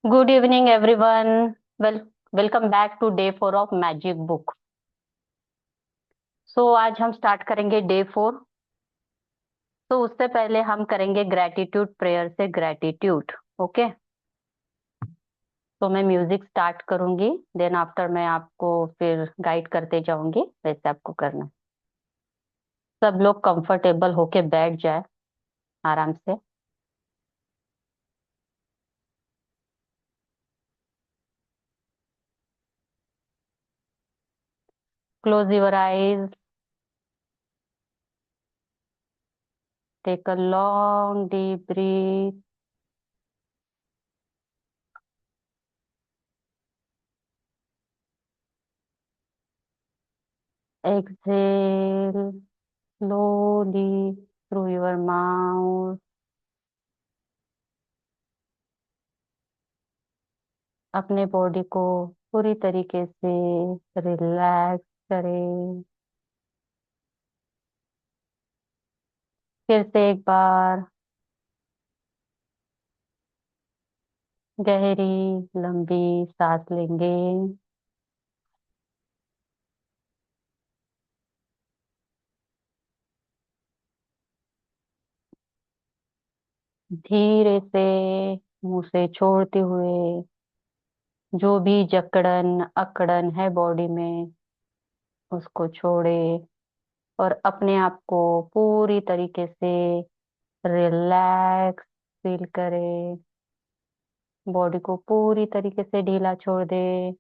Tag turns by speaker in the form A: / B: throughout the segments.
A: Good evening everyone. Well welcome back to day 4 of magic book. So आज हम start करेंगे day 4। तो उससे पहले हम करेंगे ग्रैटिट्यूड प्रेयर से ग्रैटिट्यूड। ओके। तो मैं म्यूजिक स्टार्ट करूंगी, देन आफ्टर मैं आपको फिर गाइड करते जाऊंगी, वैसे आपको करना है। सब लोग कंफर्टेबल होके बैठ जाए आराम से। Close your eyes, take a long deep breath. Exhale slowly through your mouth. अपने बॉडी को पूरी तरीके से रिलैक्स करें। फिर से एक बार गहरी लंबी सांस लेंगे। धीरे से मुंह से छोड़ते हुए जो भी जकड़न अकड़न है बॉडी में, उसको छोड़े और अपने आप को पूरी तरीके से रिलैक्स फील करें। बॉडी को पूरी तरीके से ढीला छोड़ दे।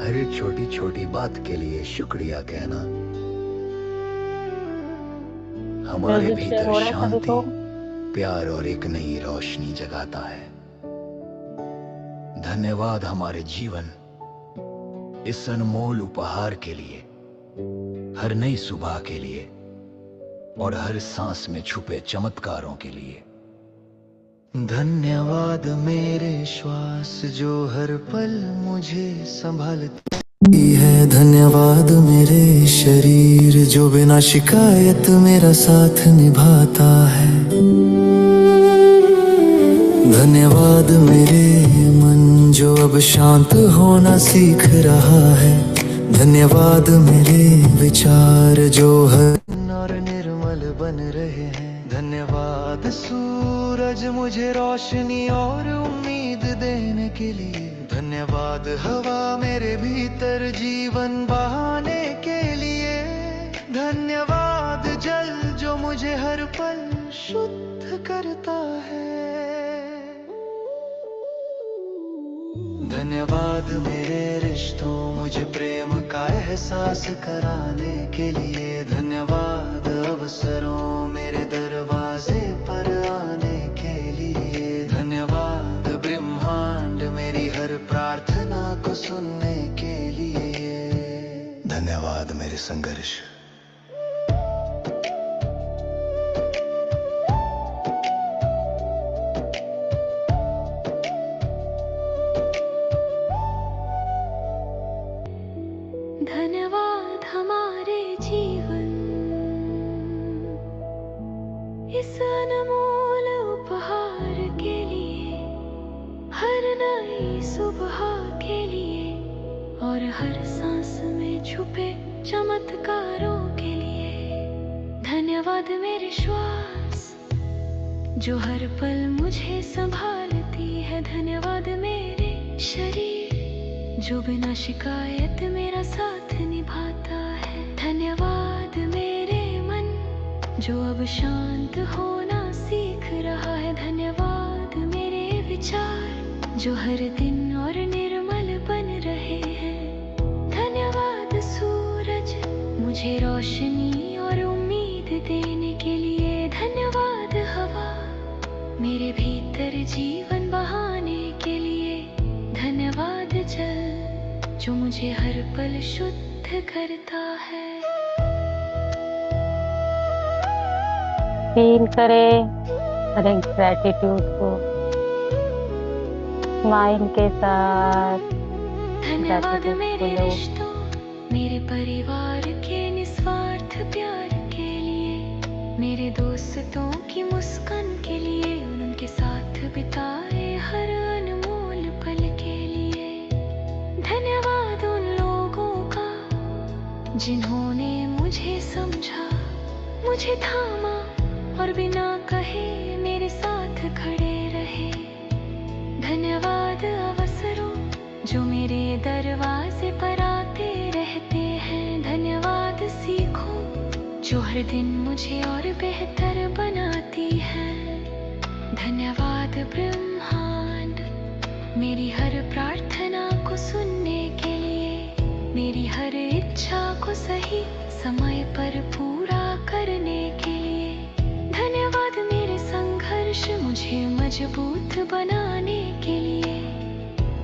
B: हर छोटी छोटी बात के लिए शुक्रिया कहना हमारे
A: म्यूजिक शेयर
B: भीतर
A: हो रहा है सभी
B: शांति,
A: को।
B: प्यार और एक नई रोशनी जगाता है। धन्यवाद हमारे जीवन, इस अनमोल उपहार के लिए, हर नई सुबह के लिए और हर सांस में छुपे चमत्कारों के लिए। धन्यवाद मेरे श्वास जो हर पल मुझे संभालती है। धन्यवाद मेरे शरीर जो बिना शिकायत मेरा साथ निभाता है। धन्यवाद मेरे मन जो अब शांत होना सीख रहा है। धन्यवाद मेरे विचार जो हर और निर्मल बन रहे हैं। धन्यवाद सूरज मुझे रोशनी और उम्मीद देने के लिए। धन्यवाद हवा मेरे भीतर जीवन बहाने के लिए। धन्यवाद जल जो मुझे हर पल शुद्ध करता है। धन्यवाद मेरे रिश्तों मुझे प्रेम का एहसास कराने के लिए। धन्यवाद अवसरों मेरे दरवाजे पर आने के लिए। धन्यवाद ब्रह्मांड मेरी हर प्रार्थना को सुनने के लिए। धन्यवाद मेरे संघर्ष।
C: धन्यवाद हमारे जीवन, इस अनमोल उपहार के लिए, हर नई सुबह के लिए और हर सांस में छुपे चमत्कारों के लिए। धन्यवाद मेरे श्वास जो हर पल मुझे संभालती है। धन्यवाद मेरे शरीर जो बिना शिकायत मेरा साथ निभाता है। धन्यवाद मेरे मन जो अब शांत होना सीख रहा है। धन्यवाद मेरे विचार जो हर दिन और निर्मल बन रहे हैं। धन्यवाद सूरज मुझे रोशनी और उम्मीद देने के लिए। धन्यवाद हवा मुझे हर पल शुद्ध करता है।
A: फील करें ग्रेटिट्यूड को स्माइल के साथ।
C: धन्यवाद
A: ग्रेटिट्यूड
C: मेरे
A: बोलो।
C: रिश्तों, मेरे परिवार के निस्वार्थ प्यार के लिए, मेरे दोस्तों की मुस्कान के लिए, उनके साथ बिताए हर अनमोल पल के लिए। धन्यवाद उन लोगों का जिन्होंने मुझे समझा, मुझे थामा और बिना कहे मेरे साथ खड़े रहे। धन्यवाद अवसरों जो मेरे दरवाजे पर आते रहते हैं। धन्यवाद सीखों जो हर दिन मुझे और बेहतर बनाती है। धन्यवाद ब्रह्मांड मेरी हर प्रार्थना को सुनने के लिए, मेरी हर इच्छा को सही समय पर पूरा करने के लिए। धन्यवाद मेरे संघर्ष मुझे मजबूत बनाने के लिए।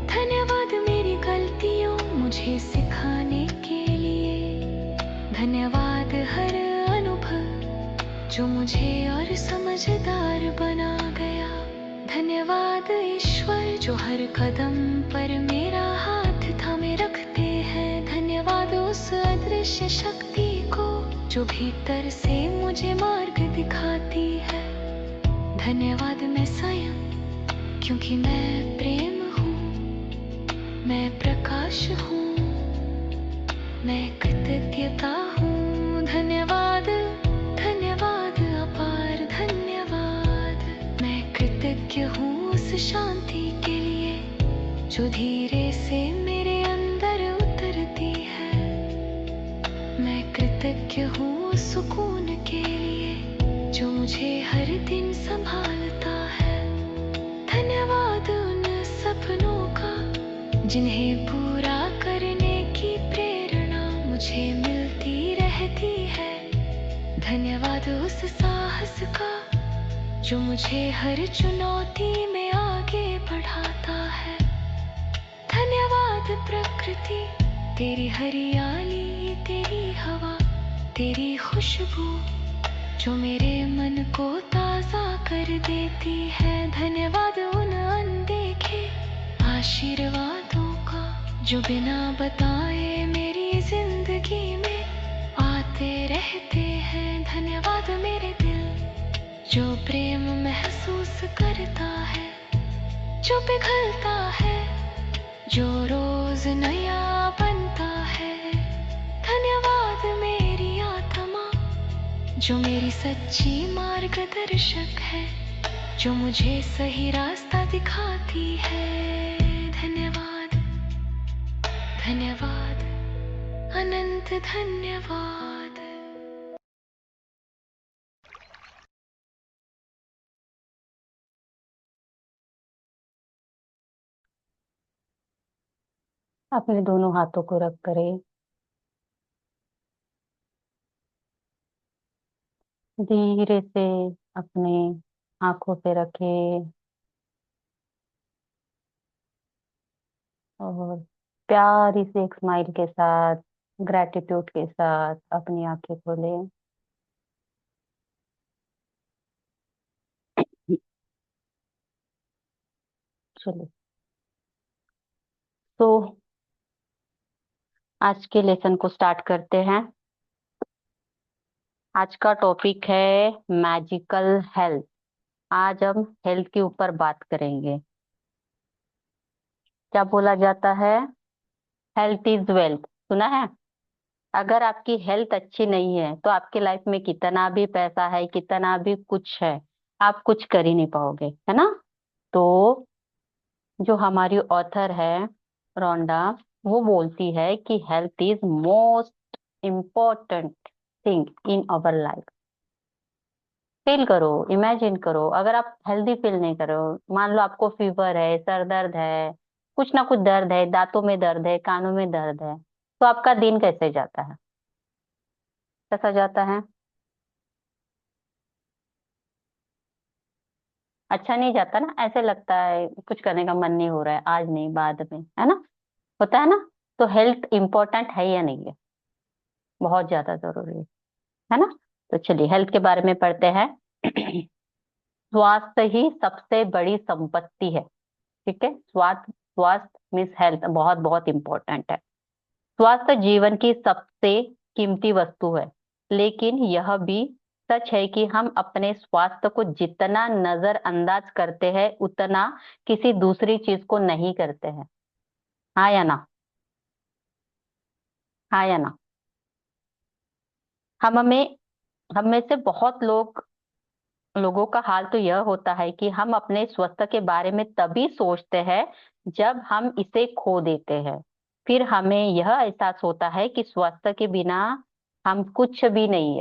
C: धन्यवाद मेरी गलतियों मुझे सिखाने के लिए। धन्यवाद हर अनुभव जो मुझे और समझदार बना गया। धन्यवाद ईश्वर जो हर कदम पर मेरा हाथ थामे रखते हैं। धन्यवाद उस अदृश्य शक्ति को जो भीतर से मुझे मार्ग दिखाती है। धन्यवाद मैं स्वयं क्योंकि मैं प्रेम हूँ, मैं प्रकाश हूँ, मैं कृतज्ञता हूँ। धन्यवाद धन्यवाद अपार धन्यवाद। मैं कृतज्ञ हूँ उस शांति के लिए जो धीरे से मेरे अंदर उतरती है। मैं कृतज्ञ हूँ उस सुकून के लिए जो मुझे हर दिन संभालता है। धन्यवाद उन सपनों का जिन्हें पूरा करने की प्रेरणा मुझे मिलती रहती है। धन्यवाद उस साहस का जो मुझे हर चुनौती में आगे बढ़ाता है। धन्यवाद प्रकृति तेरी हरियाली, तेरी हवा, तेरी खुशबू जो मेरे मन को ताजा कर देती है। धन्यवाद उन अनदेखे आशीर्वादों का जो बिना बताए मेरी जिंदगी में आते रहते हैं। धन्यवाद मेरे दिल जो प्रेम महसूस करता है, जो पिघलता है, जो रोज नया बनता है। धन्यवाद मेरी आत्मा जो मेरी सच्ची मार्गदर्शक है, जो मुझे सही रास्ता दिखाती है। धन्यवाद धन्यवाद अनंत धन्यवाद।
A: अपने दोनों हाथों को रख करें धीरे से अपने आंखों पे रखें और प्यारी सी एक स्माइल के साथ, ग्रेटिट्यूड के साथ अपनी आंखें खोलें। चलो, तो आज के लेसन को स्टार्ट करते हैं। आज का टॉपिक है मैजिकल हेल्थ। आज हम हेल्थ के ऊपर बात करेंगे। क्या बोला जाता है? हेल्थ इज वेल्थ, सुना है? अगर आपकी हेल्थ अच्छी नहीं है तो आपकी लाइफ में कितना भी पैसा है, कितना भी कुछ है, आप कुछ कर ही नहीं पाओगे, है ना? तो जो हमारी ऑथर है रोंडा, वो बोलती है कि health is most important thing in our life. Feel करो, इमेजिन करो, अगर आप हेल्दी फील नहीं करो, मान लो आपको फीवर है, सर दर्द है, कुछ ना कुछ दर्द है, दांतों में दर्द है, कानों में दर्द है, तो आपका दिन कैसे जाता है? कैसा जाता है? अच्छा नहीं जाता ना, ऐसे लगता है कुछ करने का मन नहीं हो रहा है, आज नहीं बाद में, है ना? होता है ना? तो हेल्थ इंपॉर्टेंट है या नहीं है? बहुत ज्यादा जरूरी है ना। तो चलिए हेल्थ के बारे में पढ़ते हैं। स्वास्थ्य ही सबसे बड़ी संपत्ति है। ठीक है, स्वास्थ्य, स्वास्थ्य मीन्स हेल्थ बहुत बहुत इंपॉर्टेंट है। स्वास्थ्य जीवन की सबसे कीमती वस्तु है, लेकिन यह भी सच है कि हम अपने स्वास्थ्य को जितना नजरअंदाज करते हैं उतना किसी दूसरी चीज को नहीं करते हैं। हाँ या ना? हाँ या ना? हम में से बहुत लोगों का हाल तो यह होता है कि हम अपने स्वास्थ्य के बारे में तभी सोचते हैं जब हम इसे खो देते हैं। फिर हमें यह एहसास होता है कि स्वास्थ्य के बिना हम कुछ भी नहीं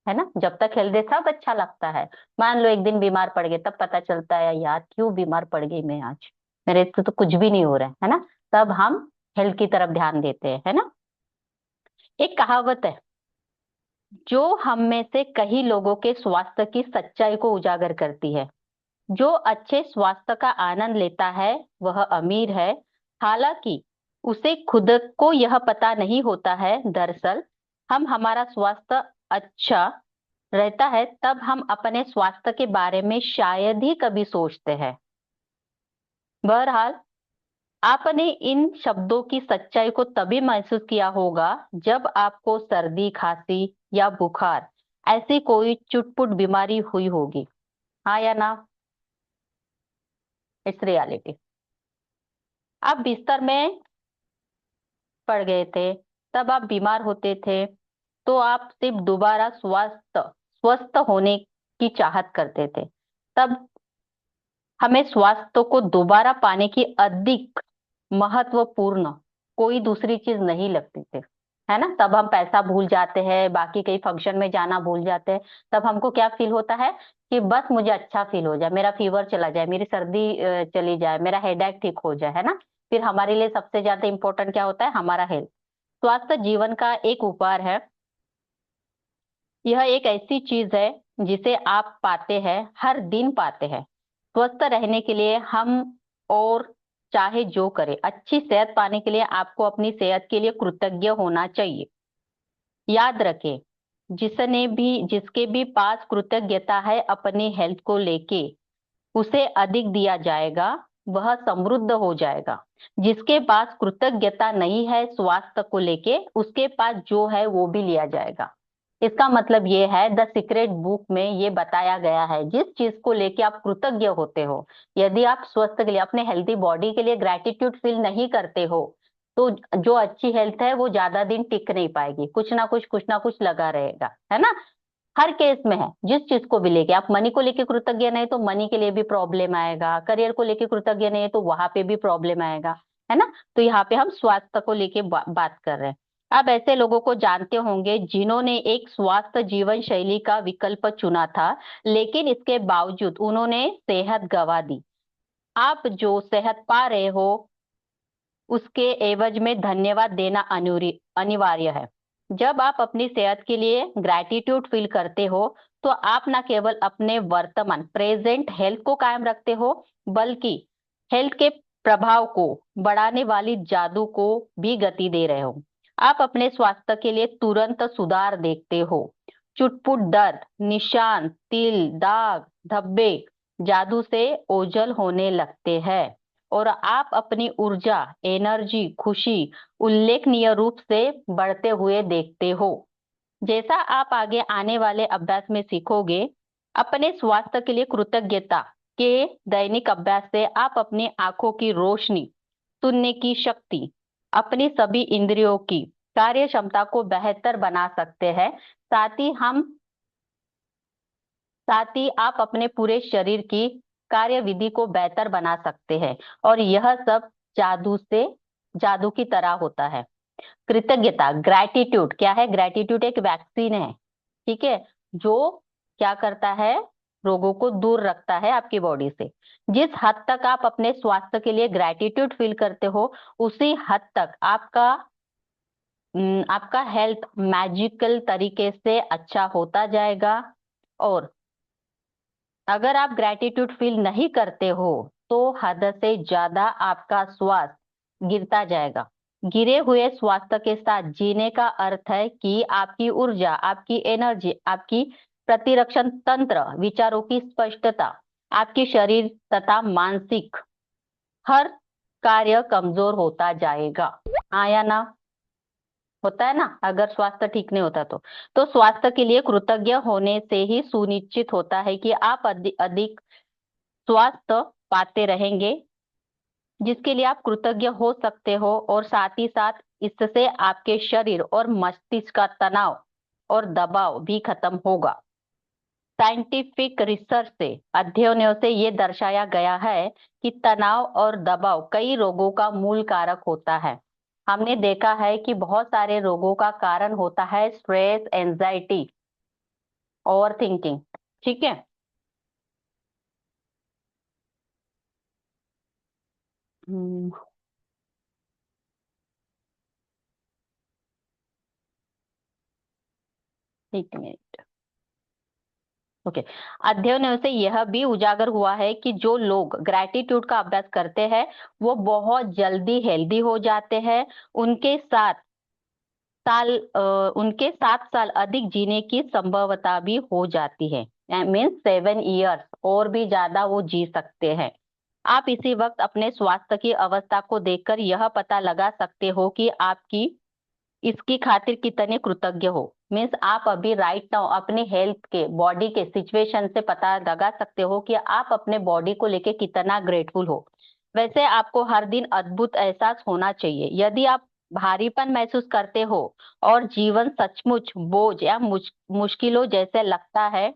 A: है ना। जब तक हेल्दी सब अच्छा लगता है। मान लो एक दिन बीमार पड़ गए, तब पता चलता है यार क्यों बीमार पड़ गई मैं आज, मेरे से तो कुछ भी नहीं हो रहा है ना। तब हम हेल्थ की तरफ ध्यान देते हैं, है ना। एक कहावत है जो हम में से कई लोगों के स्वास्थ्य की सच्चाई को उजागर करती है। जो अच्छे स्वास्थ्य का आनंद लेता है वह अमीर है। हालांकि उसे खुद को यह पता नहीं होता है। दरअसल हम हमारा स्वास्थ्य अच्छा रहता है तब हम अपने स्वास्थ्य के बारे में शायद ही कभी सोचते हैं। बहरहाल आपने इन शब्दों की सच्चाई को तभी महसूस किया होगा जब आपको सर्दी, खांसी या बुखार ऐसी कोई चुटपुट बीमारी हुई होगी। हाँ या ना? It's reality. आप बिस्तर में पड़ गए थे, तब आप बीमार होते थे, तो आप सिर्फ दोबारा स्वस्थ स्वस्थ होने की चाहत करते थे। तब हमें स्वास्थ्य को दोबारा पाने की अधिक महत्वपूर्ण कोई दूसरी चीज नहीं लगती थी, है ना। तब हम पैसा भूल जाते हैं, बाकी कई फंक्शन में जाना भूल जाते हैं। तब हमको क्या फील होता है कि बस मुझे अच्छा फील हो जाए, मेरा फीवर चला जाए, मेरी सर्दी चली जाए, मेरा हेडेक ठीक हो जाए, है ना। फिर हमारे लिए सबसे ज्यादा इंपॉर्टेंट क्या होता है? हमारा हेल्थ। स्वास्थ्य जीवन का एक उपहार है। यह एक ऐसी चीज है जिसे आप पाते हैं, हर दिन पाते हैं। स्वस्थ रहने के लिए हम और चाहे जो करें, अच्छी सेहत पाने के लिए आपको अपनी सेहत के लिए कृतज्ञ होना चाहिए। याद रखें, जिसके भी पास कृतज्ञता है अपनी हेल्थ को लेके, उसे अधिक दिया जाएगा, वह समृद्ध हो जाएगा। जिसके पास कृतज्ञता नहीं है स्वास्थ्य को लेके, उसके पास जो है वो भी लिया जाएगा। इसका मतलब ये है, द सीक्रेट बुक में ये बताया गया है, जिस चीज को लेके आप कृतज्ञ होते हो, यदि आप स्वस्थ के लिए, अपने हेल्दी बॉडी के लिए ग्रेटिट्यूड फील नहीं करते हो, तो जो अच्छी हेल्थ है वो ज्यादा दिन टिक नहीं पाएगी। कुछ ना कुछ लगा रहेगा, है ना। हर केस में है, जिस चीज को भी लेके, आप मनी को लेके कृतज्ञ नहीं तो मनी के लिए भी प्रॉब्लम आएगा, करियर को लेके कृतज्ञ नहीं है तो वहां पे भी प्रॉब्लम आएगा, है ना। तो यहाँ पे हम स्वास्थ्य को लेके बात कर रहे हैं। आप ऐसे लोगों को जानते होंगे जिन्होंने एक स्वास्थ्य जीवन शैली का विकल्प चुना था, लेकिन इसके बावजूद उन्होंने सेहत गंवा दी। आप जो सेहत पा रहे हो उसके एवज में धन्यवाद देना अनिवार्य है। जब आप अपनी सेहत के लिए ग्रैटिट्यूड फील करते हो, तो आप न केवल अपने वर्तमान प्रेजेंट हेल्थ को कायम रखते हो, बल्कि हेल्थ के प्रभाव को बढ़ाने वाली जादू को भी गति दे रहे हो। आप अपने स्वास्थ्य के लिए तुरंत सुधार देखते हो। चुटपुट दर्द, निशान, तिल, दाग, धब्बे जादू से ओझल होने लगते हैं और आप अपनी ऊर्जा, एनर्जी, खुशी उल्लेखनीय रूप से बढ़ते हुए देखते हो। जैसा आप आगे आने वाले अभ्यास में सीखोगे, अपने स्वास्थ्य के लिए कृतज्ञता के दैनिक अभ्यास से आप अपनी आंखों की रोशनी, सुनने की शक्ति, अपनी सभी इंद्रियों की कार्य क्षमता को बेहतर बना सकते हैं। साथ ही हम साथ ही आप अपने पूरे शरीर की कार्यविधि को बेहतर बना सकते हैं। और यह सब जादू की तरह होता है। कृतज्ञता, ग्रैटिट्यूड क्या है? ग्रैटिट्यूड एक वैक्सीन है, ठीक है, जो क्या करता है? रोगों को दूर रखता है आपकी बॉडी से। जिस हद तक आप अपने स्वास्थ्य के लिए ग्रैटिट्यूड फील करते हो, उसी हद तक आपका हेल्थ मैजिकल तरीके से अच्छा होता जाएगा। और अगर आप ग्रैटिट्यूड फील नहीं करते हो, तो हद से ज्यादा आपका स्वास्थ्य गिरता जाएगा। गिरे हुए स्वास्थ्य के साथ जीने का अर्थ है कि आपकी ऊर्जा, आपकी एनर्जी, आपकी प्रतिरक्षण तंत्र, विचारों की स्पष्टता, आपकी शरीर तथा मानसिक हर कार्य कमजोर होता जाएगा। हाँ या ना? होता है ना, अगर स्वास्थ्य ठीक नहीं होता तो स्वास्थ्य के लिए कृतज्ञ होने से ही सुनिश्चित होता है कि आप अधिक स्वास्थ्य पाते रहेंगे, जिसके लिए आप कृतज्ञ हो सकते हो, और साथ ही साथ इससे आपके शरीर और मस्तिष्क का तनाव और दबाव भी खत्म होगा। साइंटिफिक रिसर्च से, अध्ययनों से ये दर्शाया गया है कि तनाव और दबाव कई रोगों का मूल कारक होता है। हमने देखा है कि बहुत सारे रोगों का कारण होता है स्ट्रेस, एंजाइटी, ओवर थिंकिंग। ठीक है। हम्म, एक मिनट। ओके। अध्ययनों से यह भी उजागर हुआ है कि जो लोग ग्रैटिट्यूड का अभ्यास करते हैं वो बहुत जल्दी हेल्दी हो जाते हैं। उनके साथ उनके 7 साल अधिक जीने की संभावना भी हो जाती है। मीन्स 7 इयर्स और भी ज्यादा वो जी सकते हैं। आप इसी वक्त अपने स्वास्थ्य की अवस्था को देखकर यह पता लगा सकते हो कि आपकी इसकी खातिर कितने कृतज्ञ हो। मीन्स आप अभी राइट नाउ अपने हेल्थ के, बॉडी के सिचुएशन से पता लगा सकते हो कि आप अपने बॉडी को लेके कितना ग्रेटफुल हो। वैसे आपको हर दिन अद्भुत एहसास होना चाहिए। यदि आप भारीपन महसूस करते हो और जीवन सचमुच बोझ या मुश्किलों जैसे लगता है,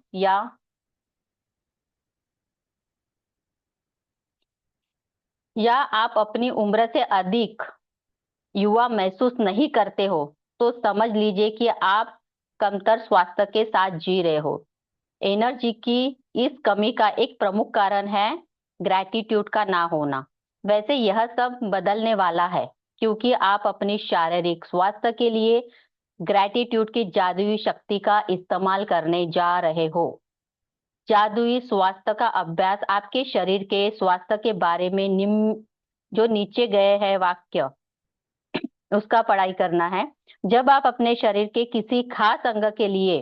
A: या आप अपनी उम्र से अधिक युवा महसूस नहीं करते हो, तो समझ लीजिए कि आप कमतर स्वास्थ्य के साथ जी रहे हो। एनर्जी की इस कमी का एक प्रमुख कारण है ग्रैटिट्यूड का ना होना। वैसे यह सब बदलने वाला है, क्योंकि आप अपनी शारीरिक स्वास्थ्य के लिए ग्रैटिट्यूड की जादुई शक्ति का इस्तेमाल करने जा रहे हो। जादुई स्वास्थ्य का अभ्यास आपके शरीर के स्वास्थ्य के बारे में निम्न जो नीचे गए हैं वाक्य, उसका पढ़ाई करना है। जब आप अपने शरीर के किसी खास अंग के लिए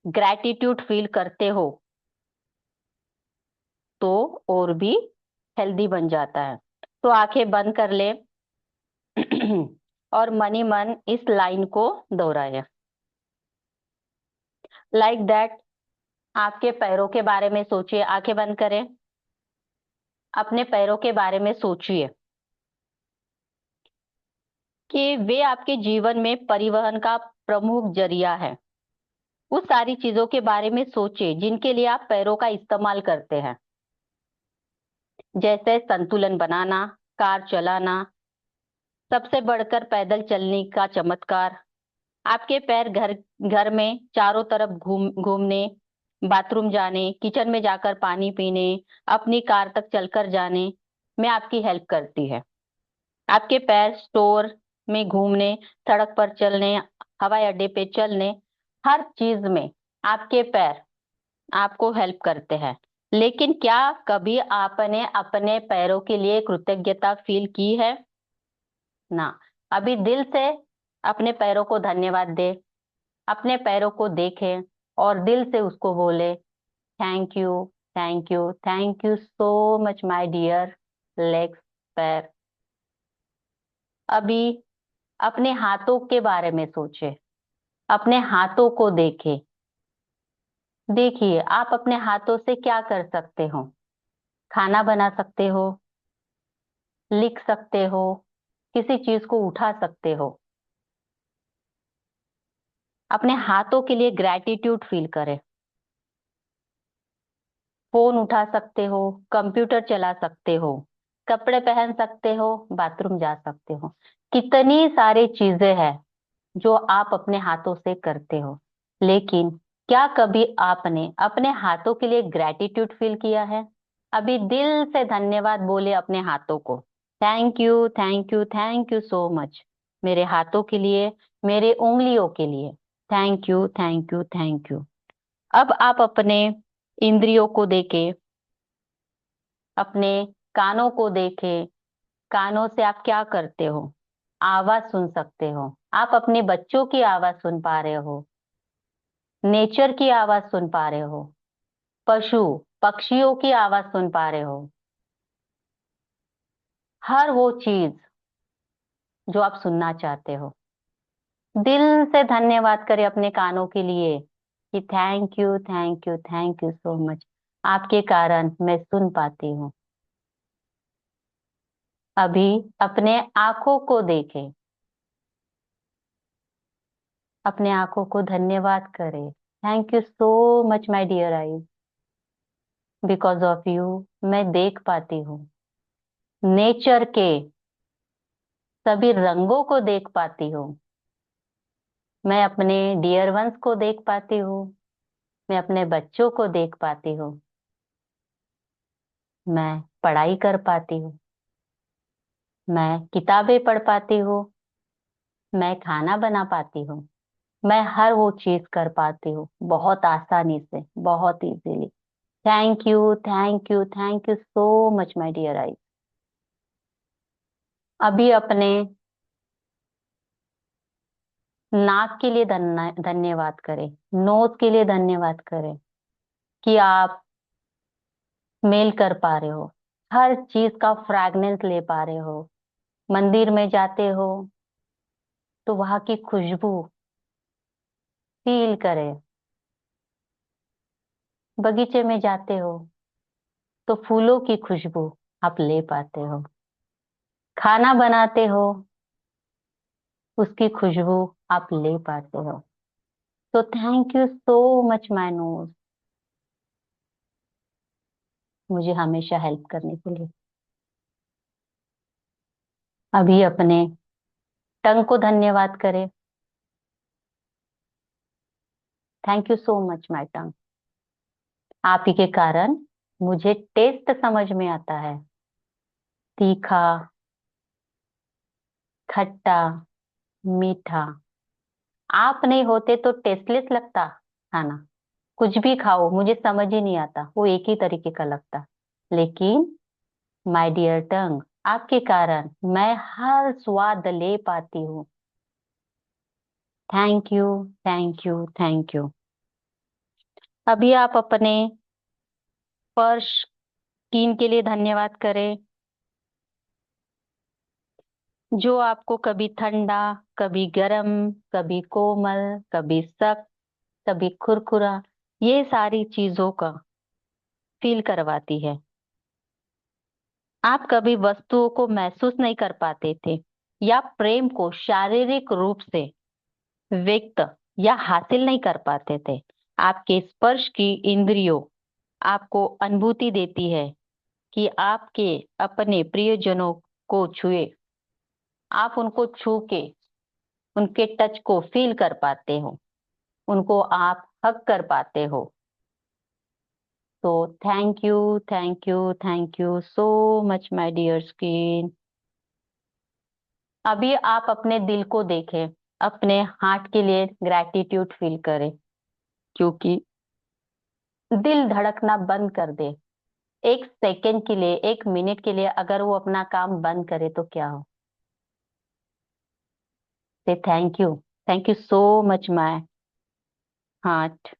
A: ग्रैटिट्यूड फील करते हो तो और भी हेल्दी बन जाता है। तो आंखें बंद कर ले और मनी मन इस लाइन को दोहराए। Like that. आपके पैरों के बारे में सोचिए, आंखें बंद करें। अपने पैरों के बारे में सोचिए कि वे आपके जीवन में परिवहन का प्रमुख जरिया है। उस सारी चीजों के बारे में सोचिए जिनके लिए आप पैरों का इस्तेमाल करते हैं, जैसे संतुलन बनाना, कार चलाना, सबसे बढ़कर पैदल चलने का चमत्कार, आपके पैर घर घर में चारों तरफ घूमने, बाथरूम जाने, किचन में जाकर पानी पीने, अपनी कार तक चलकर जाने में आपकी हेल्प करती है। आपके पैर स्टोर में घूमने, सड़क पर चलने, हवाई अड्डे पे चलने, हर चीज में आपके पैर आपको हेल्प करते हैं। लेकिन क्या कभी आपने अपने पैरों के लिए कृतज्ञता फील की है? ना। अभी दिल से अपने पैरों को धन्यवाद दे, अपने पैरों को देखें और दिल से उसको बोले, thank you, thank you, thank you so much my dear legs, पैर। अभी अपने हाथों के बारे में सोचे, अपने हाथों को देखे। देखिए आप अपने हाथों से क्या कर सकते हो। खाना बना सकते हो, लिख सकते हो, किसी चीज को उठा सकते हो। अपने हाथों के लिए ग्रैटिट्यूड फील करें। फोन उठा सकते हो, कंप्यूटर चला सकते हो, कपड़े पहन सकते हो, बाथरूम जा सकते हो। कितनी सारी चीजें हैं जो आप अपने हाथों से करते हो। लेकिन क्या कभी आपने अपने हाथों के लिए ग्रैटिट्यूड फील किया है? अभी दिल से धन्यवाद बोले अपने हाथों को, thank you, thank you, thank you so much, मेरे हाथों के लिए, मेरे उंगलियों के लिए, thank you, thank you, thank you. अब आप अपने इंद्रियों को देखे, अपने कानों को देखे, कानों से आप क्या करते हो? आवाज सुन सकते हो, आप अपने बच्चों की आवाज सुन पा रहे हो, नेचर की आवाज सुन पा रहे हो, पशु पक्षियों की आवाज सुन पा रहे हो, हर वो चीज जो आप सुनना चाहते हो। दिल से धन्यवाद करें अपने कानों के लिए कि thank you thank you thank you so much, आपके कारण मैं सुन पाती हूँ। अभी अपने आंखों को देखें, अपने आंखों को धन्यवाद करें। Thank you so much my dear eyes, because of you मैं देख पाती हूँ, नेचर के सभी रंगों को देख पाती हूँ, मैं अपने डियर वंस को देख पाती हूँ, मैं अपने बच्चों को देख पाती हूँ, मैं पढ़ाई कर पाती हूँ, मैं किताबें पढ़ पाती हूँ, मैं खाना बना पाती हूँ, मैं हर वो चीज कर पाती हूँ बहुत आसानी से, बहुत easily. Thank you thank you thank you so much my dear eye. अभी अपने नाक के लिए धन्यवाद करें, नोज के लिए धन्यवाद करें कि आप स्मेल कर पा रहे हो, हर चीज का फ्रैग्रेंस ले पा रहे हो। मंदिर में जाते हो तो वहां की खुशबू फील करें, बगीचे में जाते हो तो फूलों की खुशबू आप ले पाते हो, खाना बनाते हो उसकी खुशबू आप ले पाते हो। तो thank you so much my knows, मुझे हमेशा हेल्प करने के लिए। अभी अपने टंग को धन्यवाद करें। Thank you so much my टंग, आप ही के कारण मुझे टेस्ट समझ में आता है, तीखा, खट्टा, मीठा। आप नहीं होते तो टेस्टलेस लगता खाना, कुछ भी खाओ मुझे समझ ही नहीं आता, वो एक ही तरीके का लगता। लेकिन माय डियर टंग, आपके कारण मैं हर स्वाद ले पाती हूँ। Thank you thank you thank you. अभी आप अपने स्पर्श स्किन के लिए धन्यवाद करें, जो आपको कभी ठंडा, कभी गरम, कभी कोमल, कभी सख्त, कभी खुरखुरा, ये सारी चीजों का फील करवाती है। आप कभी वस्तुओं को महसूस नहीं कर पाते थे या प्रेम को शारीरिक रूप से व्यक्त या हासिल नहीं कर पाते थे। आपके स्पर्श की इंद्रियों आपको अनुभूति देती है कि आपके अपने प्रियजनों को छुए, आप उनको छू के उनके टच को फील कर पाते हो, उनको आप हग कर पाते हो। तो thank you thank you thank you so much my dear skin. अभी आप अपने दिल को देखें, अपने हार्ट के लिए ग्रैटिट्यूड फील करें, क्योंकि दिल धड़कना बंद कर दे एक सेकंड के लिए, एक मिनट के लिए, अगर वो अपना काम बंद करे तो क्या हो। से thank you so much my heart.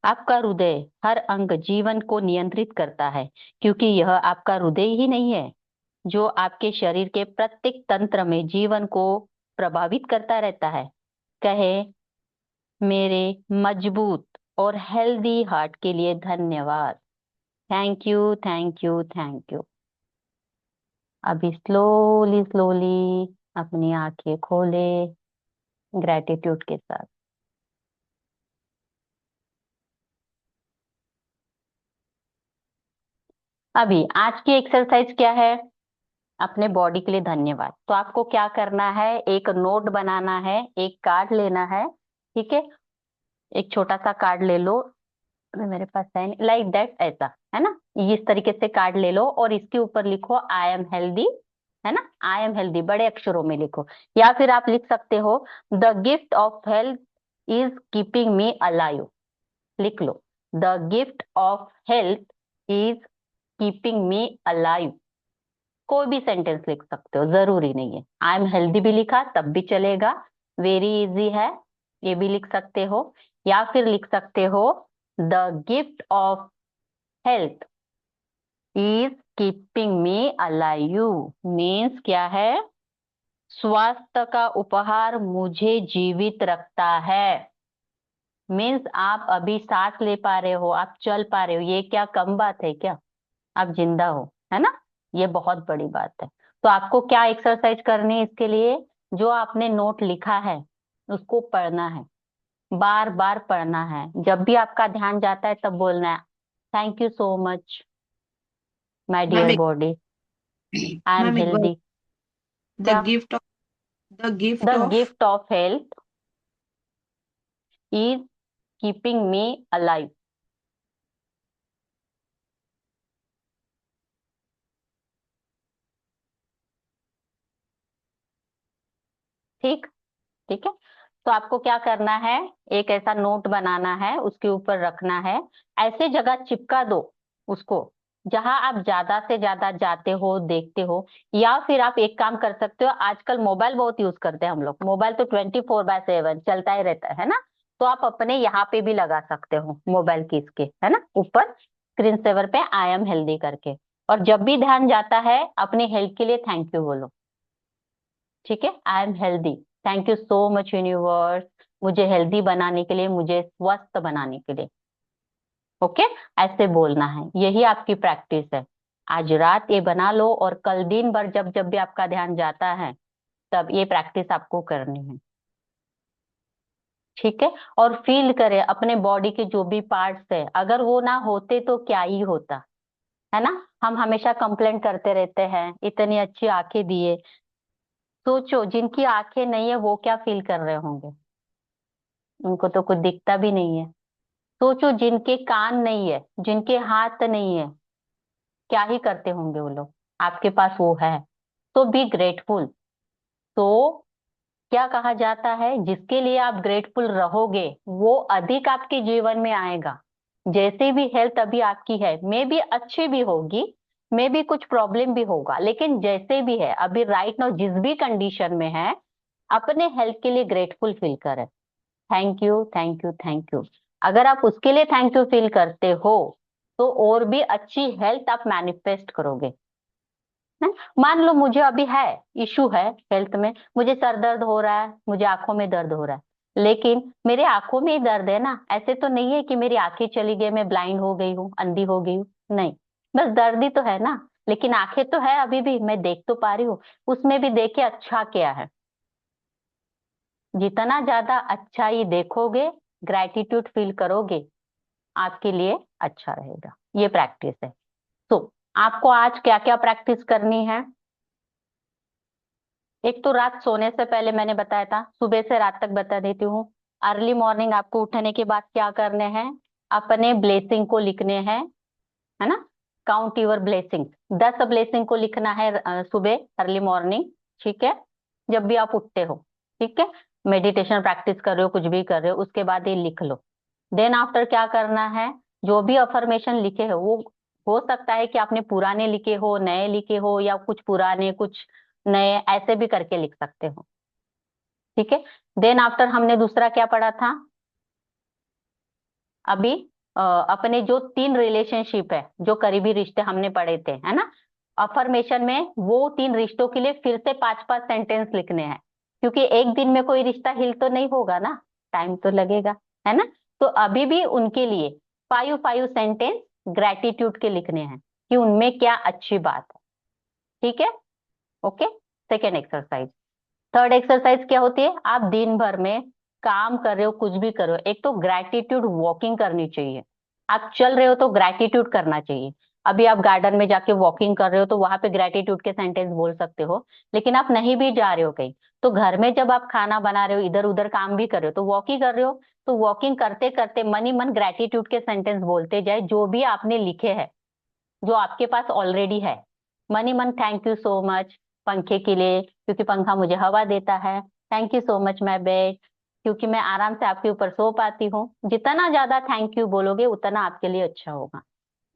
A: आपका हृदय हर अंग जीवन को नियंत्रित करता है, क्योंकि यह आपका हृदय ही नहीं है जो आपके शरीर के प्रत्येक तंत्र में जीवन को प्रभावित करता रहता है। कहे मेरे मजबूत और हेल्दी हार्ट के लिए धन्यवाद। Thank you thank you thank you. अभी स्लोली स्लोली अपनी आंखें खोले ग्रेटिट्यूड के साथ। अभी आज की एक्सरसाइज क्या है, अपने बॉडी के लिए धन्यवाद। तो आपको क्या करना है, एक नोट बनाना है, एक कार्ड लेना है, ठीक है, एक छोटा सा कार्ड ले लो, अरे मेरे पास है नहीं, लाइक दैट, ऐसा है ना, इस तरीके से कार्ड ले लो और इसके ऊपर लिखो आई एम हेल्दी, है ना, आई एम हेल्दी बड़े अक्षरों में लिखो। या फिर आप लिख सकते हो the gift of health is keeping me alive, लिख लो the gift of health is keeping me alive. कोई भी सेंटेंस लिख सकते हो, जरूरी नहीं है। आई एम हेल्दी भी लिखा तब भी चलेगा, वेरी इजी है, ये भी लिख सकते हो। या फिर लिख सकते हो the gift of health is keeping me alive. Means क्या है? स्वास्थ्य का उपहार मुझे जीवित रखता है। मीन्स आप अभी सांस ले पा रहे हो, आप चल पा रहे हो, ये क्या कम बात है क्या? आप जिंदा हो, है ना? ये बहुत बड़ी बात है। तो आपको क्या एक्सरसाइज करनी है इसके लिए? जो आपने नोट लिखा है उसको पढ़ना है, बार बार पढ़ना है। जब भी आपका ध्यान जाता है तब बोलना है thank you so much my
D: ma'am
A: dear body, I am
D: ma'am एक बार,
A: हेल्दी।
D: द
A: क्या?
D: Gift of the gift
A: the
D: of
A: gift of health is keeping me alive. ठीक, ठीक है। तो आपको क्या करना है? एक ऐसा नोट बनाना है, उसके ऊपर रखना है, ऐसे जगह चिपका दो उसको जहां आप ज्यादा से ज्यादा जाते हो, देखते हो। या फिर आप एक काम कर सकते हो, आजकल मोबाइल बहुत यूज करते हैं हम लोग, मोबाइल तो 24/7 चलता ही रहता है ना? तो आप अपने यहाँ पे भी लगा सकते हो मोबाइल की इसके, है ना, ऊपर स्क्रीन सेवर पे आई एम हेल्दी करके। और जब भी ध्यान जाता है अपने हेल्थ के लिए थैंक यू बोलो। ठीक है, I am healthy, thank you so much universe, मुझे हेल्दी बनाने के लिए, मुझे स्वस्थ बनाने के लिए। ओके, ऐसे बोलना है, यही आपकी प्रैक्टिस है। आज रात ये बना लो और कल दिन भर जब जब भी आपका ध्यान जाता है तब ये प्रैक्टिस आपको करनी है। ठीक है। और फील करें अपने बॉडी के जो भी पार्ट्स है, अगर वो ना होते तो क्या ही होता, है ना? हम हमेशा कंप्लेंट करते रहते हैं इतनी अच्छी आंखें दिए। सोचो जिनकी आंखें नहीं है वो क्या फील कर रहे होंगे, उनको तो कुछ दिखता भी नहीं है। सोचो जिनके कान नहीं है, जिनके हाथ नहीं है, क्या ही करते होंगे वो लोग। आपके पास वो है, तो बी ग्रेटफुल। तो क्या कहा जाता है, जिसके लिए आप ग्रेटफुल रहोगे वो अधिक आपके जीवन में आएगा। जैसे भी हेल्थ अभी आपकी है, मे बी अच्छी भी होगी, मे बी कुछ प्रॉब्लम भी होगा, लेकिन जैसे भी है अभी राइट नाउ जिस भी कंडीशन में है, अपने हेल्थ के लिए ग्रेटफुल फील करें। Thank you, thank you, thank you. अगर आप उसके लिए थैंक यू फील करते हो तो और भी अच्छी हेल्थ आप मैनिफेस्ट करोगे ना? मान लो मुझे अभी है, इशू है हेल्थ में, मुझे सर दर्द हो रहा है, मुझे आंखों में दर्द हो रहा है, लेकिन मेरे आंखों में ही दर्द है ना, ऐसे तो नहीं है कि मेरी आंखें चली गई, मैं ब्लाइंड हो गई हूँ, अंधी हो गई हूँ, नहीं। बस दर्द ही तो है ना, लेकिन आंखें तो है अभी भी, मैं देख तो पा रही हूँ। उसमें भी देखिए अच्छा क्या है, जितना ज्यादा अच्छाई देखोगे, ग्रैटिट्यूड फील करोगे, आपके लिए अच्छा रहेगा। ये प्रैक्टिस है। तो आपको आज क्या क्या प्रैक्टिस करनी है? एक तो रात सोने से पहले मैंने बताया था, सुबह से रात तक बता देती हूँ। अर्ली मॉर्निंग आपको उठने के बाद क्या करने हैं? अपने ब्लेसिंग को लिखने हैं, है ना? काउंट योर ब्लेसिंग, 10 ब्लेसिंग को लिखना है सुबह अर्ली मॉर्निंग। ठीक है, जब भी आप उठते हो, ठीक है, मेडिटेशन प्रैक्टिस कर रहे हो, कुछ भी कर रहे हो, उसके बाद ये लिख लो। देन आफ्टर क्या करना है? जो भी अफर्मेशन लिखे हो वो, हो सकता है कि आपने पुराने लिखे हो, नए लिखे हो, या कुछ पुराने कुछ नए, ऐसे भी करके लिख सकते हो। ठीक है। देन आफ्टर हमने दूसरा क्या पढ़ा था अभी? अपने जो 3 रिलेशनशिप है, जो करीबी रिश्ते हमने पढ़े थे, है ना? अफर्मेशन में वो 3 रिश्तों के लिए फिर से 5-5 सेंटेंस लिखने हैं, क्योंकि एक दिन में कोई रिश्ता हिल तो नहीं होगा ना, टाइम तो लगेगा, है ना? तो अभी भी उनके लिए 5-5 सेंटेंस ग्रेटिट्यूड के लिखने हैं कि उनमें क्या अच्छी बात है। ठीक है, okay. Second exercise. Third exercise क्या होती है? आप दिन भर में काम कर रहे हो, कुछ भी कर रहे हो, एक तो ग्रैटिट्यूड वॉकिंग करनी चाहिए। आप चल रहे हो तो ग्रैटिट्यूड करना चाहिए। अभी आप गार्डन में जाके वॉकिंग कर रहे हो तो वहां पे ग्रैटिट्यूड के सेंटेंस बोल सकते हो। लेकिन आप नहीं भी जा रहे हो कहीं, तो घर में जब आप खाना बना रहे हो, इधर उधर काम भी कर रहे हो, तो वॉकिंग कर रहे हो, तो वॉकिंग करते करते मन ही मन ग्रैटिट्यूड के सेंटेंस बोलते जाए, जो भी आपने लिखे हैं, जो आपके पास ऑलरेडी है। मन ही मन थैंक यू सो मच पंखे के लिए, क्योंकि पंखा मुझे हवा देता है। Thank you so much my bed, क्योंकि मैं आराम से आपके ऊपर सो पाती हूँ। जितना ज्यादा थैंक यू बोलोगे उतना आपके लिए अच्छा होगा।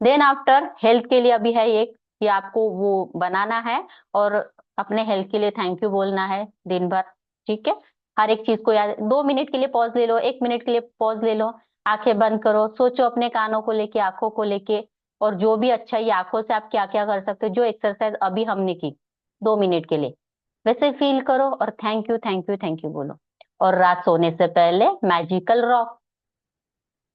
A: देन आफ्टर हेल्थ के लिए अभी है एक, कि आपको वो बनाना है और अपने हेल्थ के लिए थैंक यू बोलना है दिन भर। ठीक है, हर एक चीज को याद, 2 मिनट के लिए पॉज ले लो, 1 मिनट के लिए पॉज ले लो, आंखें बंद करो, सोचो अपने कानों को लेके, आंखों को लेके, और जो भी अच्छा ये आंखों से आप क्या क्या कर सकते हो, जो एक्सरसाइज अभी हमने की 2 मिनट के लिए, वैसे फील करो और thank you thank you thank you बोलो। और रात सोने से पहले मैजिकल रॉक,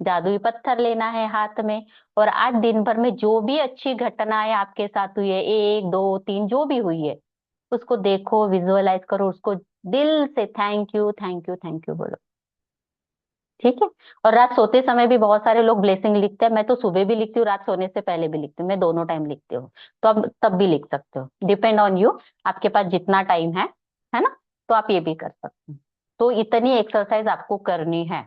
A: जादुई पत्थर लेना है हाथ में, और आज दिन भर में जो भी अच्छी घटनाएं आपके साथ हुई है, 1 2 3 जो भी हुई है, उसको देखो, विजुअलाइज करो, उसको दिल से thank you thank you thank you बोलो। ठीक है। और रात सोते समय भी बहुत सारे लोग ब्लेसिंग लिखते हैं, मैं तो सुबह भी लिखती हूँ, रात सोने से पहले भी लिखती हूँ, मैं दोनों टाइम लिखती हूँ। तो आप तब भी लिख सकते हो, डिपेंड ऑन यू, आपके पास जितना टाइम है ना, तो आप ये भी कर सकते हो। तो इतनी एक्सरसाइज आपको करनी है।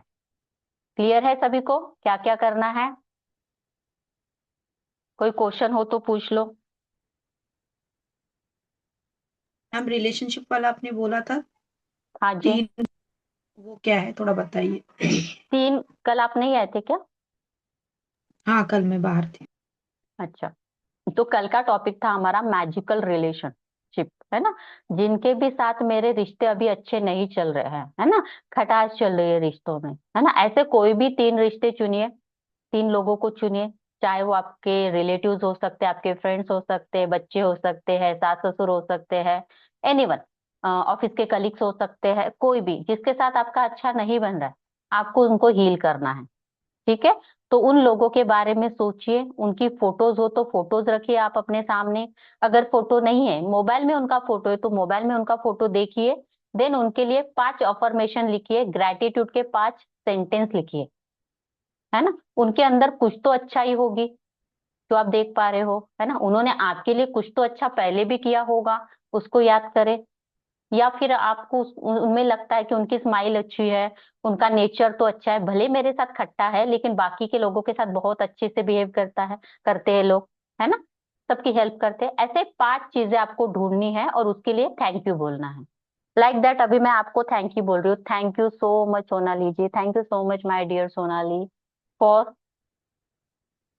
A: क्लियर है सभी को क्या क्या करना है? कोई क्वेश्चन हो तो पूछ लो।
D: मैम रिलेशनशिप वाला आपने बोला था
A: हाँ जी।
D: 3, वो क्या है थोड़ा बताइए?
A: 3 कल आप नहीं आए थे क्या?
D: हाँ, कल मैं बाहर थी।
A: अच्छा, तो कल का टॉपिक था हमारा मैजिकल रिलेशनशिप, है ना। जिनके भी साथ मेरे रिश्ते अभी अच्छे नहीं चल रहे हैं, है ना, खटास चल रही है रिश्तों में, है ना, ऐसे कोई भी 3 रिश्ते चुनिए, 3 लोगों को चुनिए, चाहे वो आपके रिलेटिव्स हो सकते हैं, आपके फ्रेंड्स हो सकते हैं, बच्चे हो सकते हैं, सास ससुर हो सकते हैं, एनीवन, ऑफिस के कलीग्स हो सकते हैं, कोई भी जिसके साथ आपका अच्छा नहीं बन रहा है, आपको उनको हील करना है। ठीक है, तो उन लोगों के बारे में सोचिए, उनकी फोटोज हो तो फोटोज रखिए आप अपने सामने, अगर फोटो नहीं है, मोबाइल में उनका फोटो है तो मोबाइल में उनका फोटो देखिए, देन उनके लिए 5 अफर्मेशन लिखिए, ग्रैटिट्यूड के 5 सेंटेंस लिखिए, है ना। उनके अंदर कुछ तो अच्छाई होगी जो आप देख पा रहे हो, है ना, उन्होंने आपके लिए कुछ तो अच्छा पहले भी किया होगा, उसको याद करें। या फिर आपको उनमें लगता है कि उनकी स्माइल अच्छी है, उनका नेचर तो अच्छा है, भले मेरे साथ खट्टा है लेकिन बाकी के लोगों के साथ बहुत अच्छे से बिहेव करते हैं लोग, है ना, सबकी हेल्प करते हैं। ऐसे 5 चीजें आपको ढूंढनी है और उसके लिए थैंक यू बोलना है। लाइक दैट अभी मैं आपको थैंक यू बोल रही हूँ, thank you so much Sonali ji, thank you so much my dear Sonali for,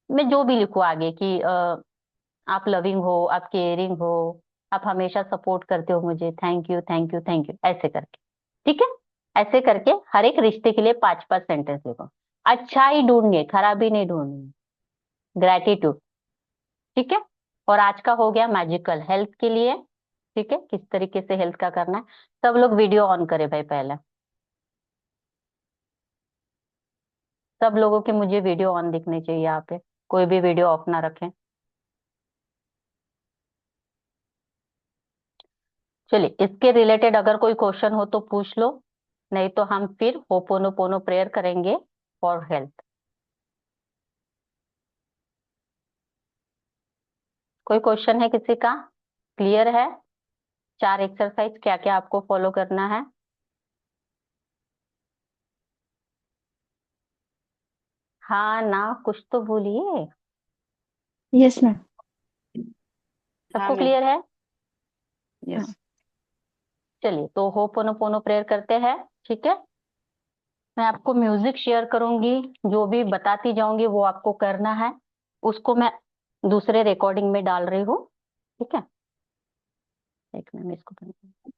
A: मैं जो भी लिखूँ आगे कि आप लविंग हो, आप केयरिंग हो, आप हमेशा सपोर्ट करते हो मुझे, thank you thank you thank you, ऐसे करके। ठीक है, ऐसे करके हर एक रिश्ते के लिए 5 5 सेंटेंस लिखो। अच्छा ही ढूंढनी है, खराबी नहीं ढूंढनी है, ग्रेटिट्यूड। ठीक है, और आज का हो गया मैजिकल हेल्थ के लिए। ठीक है, किस तरीके से हेल्थ का करना है, सब लोग वीडियो ऑन करें भाई पहले, सब लोगों के मुझे वीडियो ऑन दिखनी चाहिए यहाँ पे, कोई भी वीडियो ऑफ ना रखें। चलिए, इसके रिलेटेड अगर कोई क्वेश्चन हो तो पूछ लो, नहीं तो हम फिर होपोनोपोनो प्रेयर करेंगे फॉर हेल्थ। कोई क्वेश्चन है किसी का? क्लियर है? 4 एक्सरसाइज क्या क्या आपको फॉलो करना है? हाँ ना, कुछ तो बोलिए।
E: Yes ma'am.
D: हाँ
A: सबको
D: मैम।
A: क्लियर है?
D: यस।
A: चलिए, तो होपोनोपोनो प्रेयर करते हैं। ठीक है, मैं आपको म्यूजिक शेयर करूंगी, जो भी बताती जाऊंगी वो आपको करना है, उसको मैं दूसरे रिकॉर्डिंग में डाल रही हूँ। ठीक है, एक मिनट में इसको